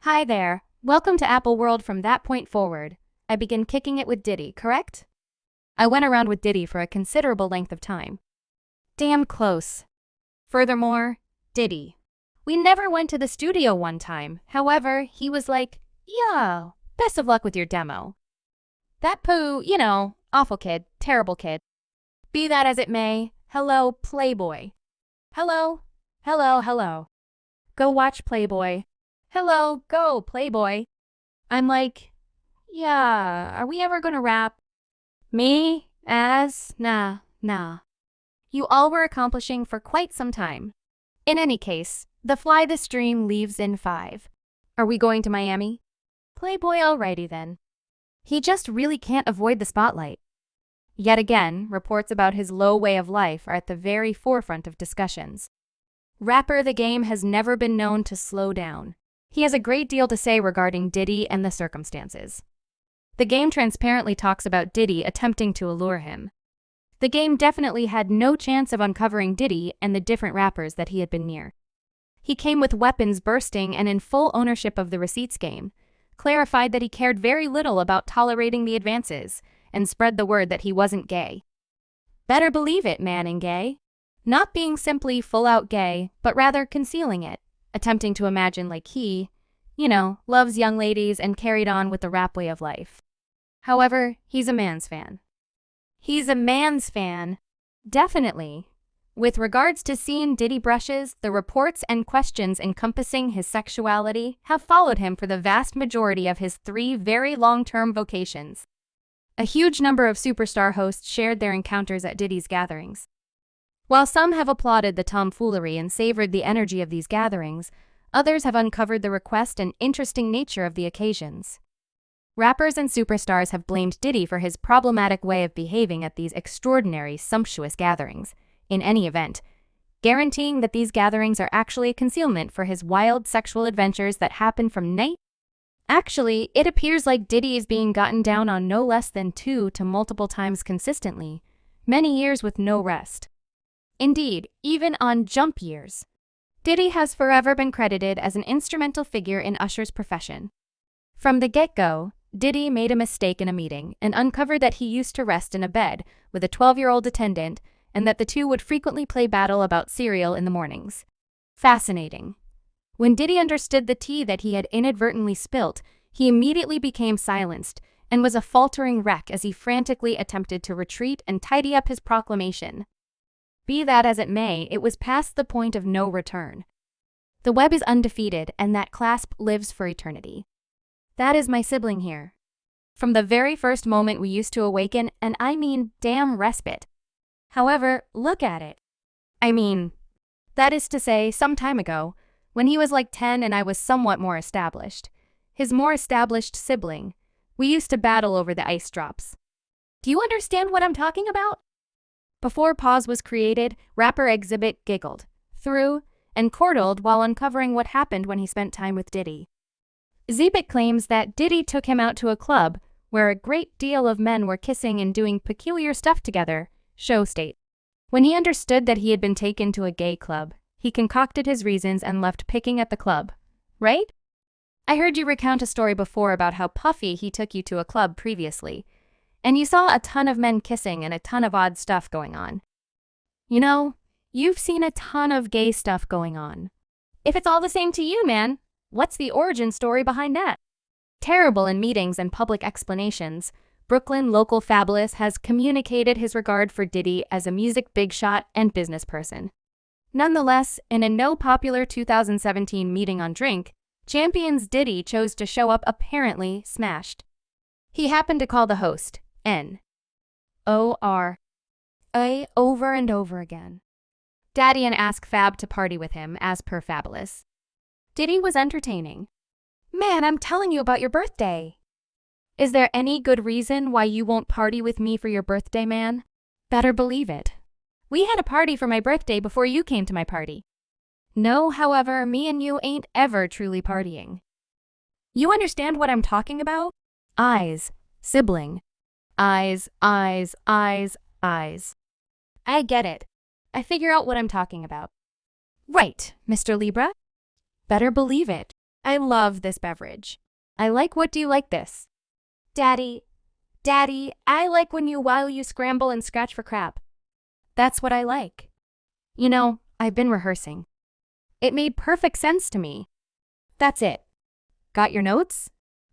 Hi there. Welcome to Apple World. From that point forward, I begin kicking it with Diddy, correct? I went around with Diddy for a considerable length of time. Damn close. Furthermore, Diddy. We never went to the studio one time. However, he was like, yo, best of luck with your demo. That poo, awful kid, terrible kid. Be that as it may, hello, Playboy. Hello, hello. Go watch Playboy. Hello, go, Playboy. I'm like, yeah, are we ever gonna rap? Me? Nah. You all were accomplishing for quite some time. In any case, the Fly the Stream leaves in 5. Are we going to Miami? Playboy, alrighty then. He just really can't avoid the spotlight. Yet again, reports about his low way of life are at the very forefront of discussions. Rapper The Game has never been known to slow down. He has a great deal to say regarding Diddy and the circumstances. The Game transparently talks about Diddy attempting to allure him. The Game definitely had no chance of uncovering Diddy and the different rappers that he had been near. He came with weapons bursting and in full ownership of the receipts game, clarified that he cared very little about tolerating the advances, and spread the word that he wasn't gay. Better believe it, man and gay. Not being simply full-out gay, but rather concealing it, attempting to imagine like he, loves young ladies and carried on with the rap way of life. However, he's a man's fan. Definitely. With regards to seeing Diddy brushes, the reports and questions encompassing his sexuality have followed him for the vast majority of his 3 very long-term vocations. A huge number of superstar hosts shared their encounters at Diddy's gatherings. While some have applauded the tomfoolery and savored the energy of these gatherings, others have uncovered the request and interesting nature of the occasions. Rappers and superstars have blamed Diddy for his problematic way of behaving at these extraordinary, sumptuous gatherings, in any event, guaranteeing that these gatherings are actually a concealment for his wild sexual adventures that happen from night. Actually, it appears like Diddy is being gotten down on no less than 2 to multiple times consistently, many years with no rest. Indeed, even on jump years. Diddy has forever been credited as an instrumental figure in Usher's profession. From the get-go, Diddy made a mistake in a meeting and uncovered that he used to rest in a bed with a 12-year-old attendant and that the two would frequently play battle about cereal in the mornings. Fascinating. When Diddy understood the tea that he had inadvertently spilt, he immediately became silenced and was a faltering wreck as he frantically attempted to retreat and tidy up his proclamation. Be that as it may, it was past the point of no return. The web is undefeated, and that clasp lives for eternity. That is my sibling here. From the very first moment we used to awaken, and I mean damn respite. However, look at it. That is to say, some time ago, when he was like 10 and I was somewhat more established, his more established sibling, we used to battle over the ice drops. Do you understand what I'm talking about? Before pause was created, rapper Exhibit giggled, threw, and chortled while uncovering what happened when he spent time with Diddy. Exhibit claims that Diddy took him out to a club where a great deal of men were kissing and doing peculiar stuff together, show state. When he understood that he had been taken to a gay club, he concocted his reasons and left picking at the club, right? I heard you recount a story before about how Puffy he took you to a club previously, and you saw a ton of men kissing and a ton of odd stuff going on. You've seen a ton of gay stuff going on. If it's all the same to you, man, what's the origin story behind that? Terrible in meetings and public explanations, Brooklyn local Fabulous has communicated his regard for Diddy as a music big shot and business person. Nonetheless, in a no popular 2017 meeting on Drink, Champions Diddy chose to show up apparently smashed. He happened to call the host N-O-R-A over and over again. Daddy and ask Fab to party with him, as per Fabulous. Diddy was entertaining. Man, I'm telling you about your birthday. Is there any good reason why you won't party with me for your birthday, man? Better believe it. We had a party for my birthday before you came to my party. No, however, me and you ain't ever truly partying. You understand what I'm talking about? Eyes, sibling. Eyes. I get it. I figure out what I'm talking about. Right, Mr. Libra? Better believe it. I love this beverage. I like what do you like this? Daddy, I like when while you scramble and scratch for crap. That's what I like. You know, I've been rehearsing. It made perfect sense to me. That's it. Got your notes?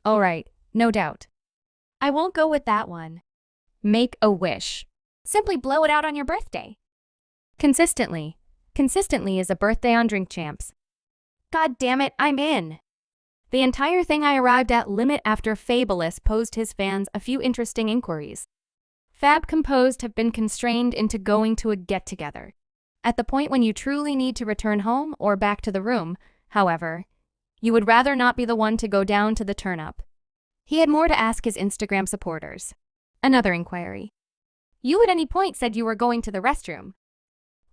All right, no doubt. I won't go with that one. Make a wish. Simply blow it out on your birthday. Consistently. Consistently is a birthday on Drink Champs. God damn it, I'm in. The entire thing I arrived at limit after Fabulous posed his fans a few interesting inquiries. Fab composed have been constrained into going to a get-together. At the point when you truly need to return home or back to the room, however, you would rather not be the one to go down to the turn-up. He had more to ask his Instagram supporters. Another inquiry. You at any point said you were going to the restroom.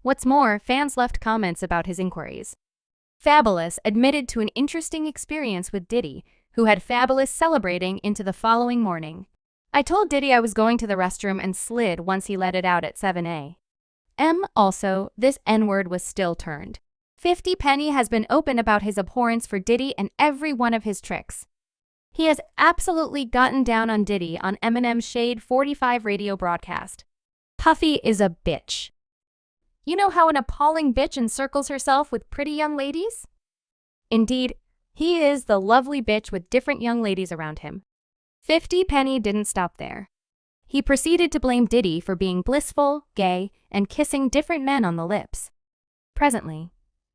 What's more, fans left comments about his inquiries. Fabulous admitted to an interesting experience with Diddy, who had Fabulous celebrating into the following morning. I told Diddy I was going to the restroom and slid once he let it out at 7 a.m. Also, this N-word was still turned. 50 Penny has been open about his abhorrence for Diddy and every one of his tricks. He has absolutely gotten down on Diddy on Eminem's Shade 45 radio broadcast. Puffy is a bitch. You know how an appalling bitch encircles herself with pretty young ladies? Indeed, he is the lovely bitch with different young ladies around him. 50 Penny didn't stop there. He proceeded to blame Diddy for being blissful, gay, and kissing different men on the lips. Presently,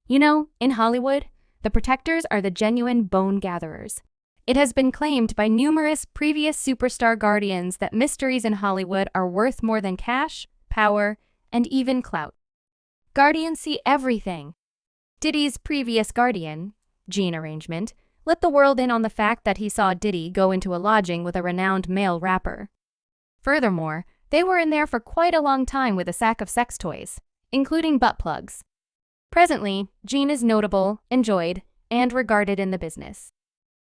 you know, in Hollywood, the protectors are the genuine bone gatherers. It has been claimed by numerous previous superstar guardians that mysteries in Hollywood are worth more than cash, power, and even clout. Guardians see everything. Diddy's previous guardian, Gene Arrangement, let the world in on the fact that he saw Diddy go into a lodging with a renowned male rapper. Furthermore, they were in there for quite a long time with a sack of sex toys, including butt plugs. Presently, Gene is notable, enjoyed, and regarded in the business.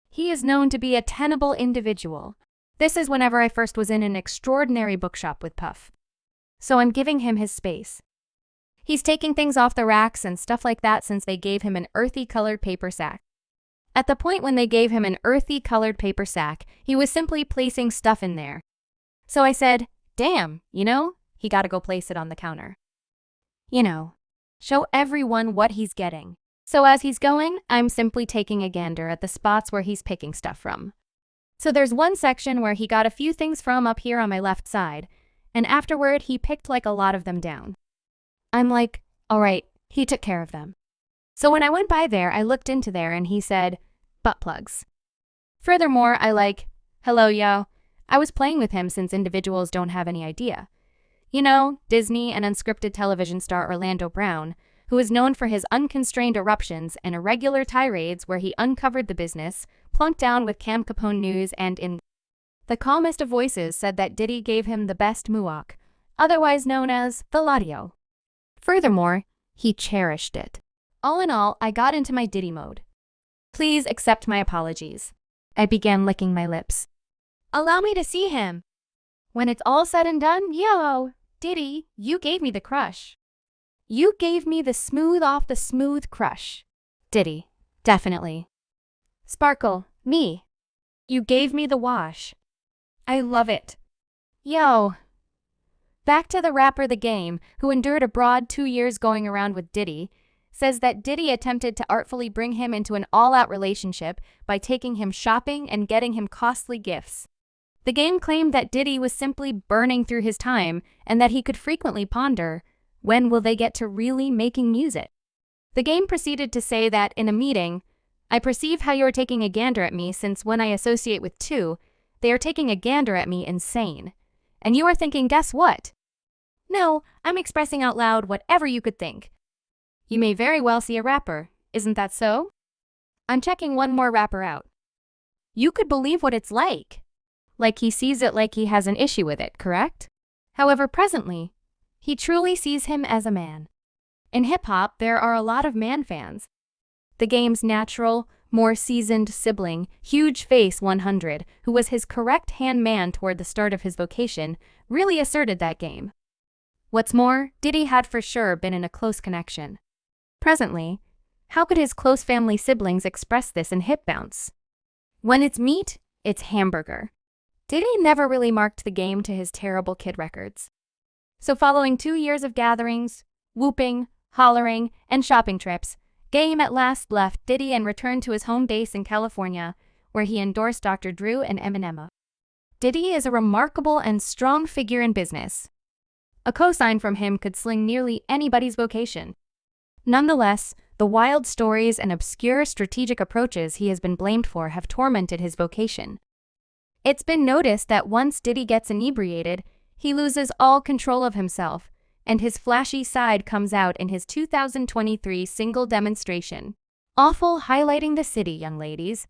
He is known to be a tenable individual. This is whenever I first was in an extraordinary bookshop with Puff. So I'm giving him his space. He's taking things off the racks and stuff like that since they gave him an earthy colored paper sack. At the point when they gave him an earthy colored paper sack, he was simply placing stuff in there. So I said, damn, you know, he gotta go place it on the counter. You know, show everyone what he's getting. So as he's going, I'm simply taking a gander at the spots where he's picking stuff from. So there's one section where he got a few things from up here on my left side, and afterward he picked like a lot of them down. I'm like, all right, he took care of them. So when I went by there, I looked into there and he said, butt plugs. Furthermore, I like, hello, yo. I was playing with him since individuals don't have any idea. You know, Disney and unscripted television star Orlando Brown, who is known for his unconstrained eruptions and irregular tirades where he uncovered the business, plunked down with Cam Capone news and in the calmest of voices said that Diddy gave him the best muak, otherwise known as the Ladio. Furthermore, he cherished it. All in all, I got into my Diddy mode. Please accept my apologies. I began licking my lips. Allow me to see him. When it's all said and done, yo, Diddy, you gave me the crush. You gave me the smooth off the smooth crush. Diddy, definitely. Sparkle, me. You gave me the wash. I love it. Yo. Back to the rapper The Game, who endured a broad 2 years going around with Diddy, says that Diddy attempted to artfully bring him into an all-out relationship by taking him shopping and getting him costly gifts. The Game claimed that Diddy was simply burning through his time and that he could frequently ponder, when will they get to really making music? The Game proceeded to say that in a meeting, I perceive how you are taking a gander at me since when I associate with two, they are taking a gander at me insane. And you are thinking, guess what? No, I'm expressing out loud whatever you could think. You may very well see a rapper, isn't that so? I'm checking one more rapper out. You could believe what it's like. Like he sees it like he has an issue with it, correct? However, presently, he truly sees him as a man. In hip-hop, there are a lot of man fans. The Game's natural, more seasoned sibling, Huge Face 100, who was his correct-hand man toward the start of his vocation, really asserted that Game. What's more, Diddy had for sure been in a close connection. Presently, How could his close family siblings express this in hip bounce? When it's meat, it's hamburger. Diddy never really marked the game to his terrible kid records. So following 2 years of gatherings, whooping, hollering, and shopping trips, Game at last left Diddy and returned to his home base in California, where he endorsed Dr. Drew and Eminem. Diddy is a remarkable and strong figure in business. A cosign from him could sling nearly anybody's vocation. Nonetheless, the wild stories and obscure strategic approaches he has been blamed for have tormented his vocation. It's been noticed that once Diddy gets inebriated, he loses all control of himself, and his flashy side comes out in his 2023 single demonstration. Awful highlighting the city, young ladies.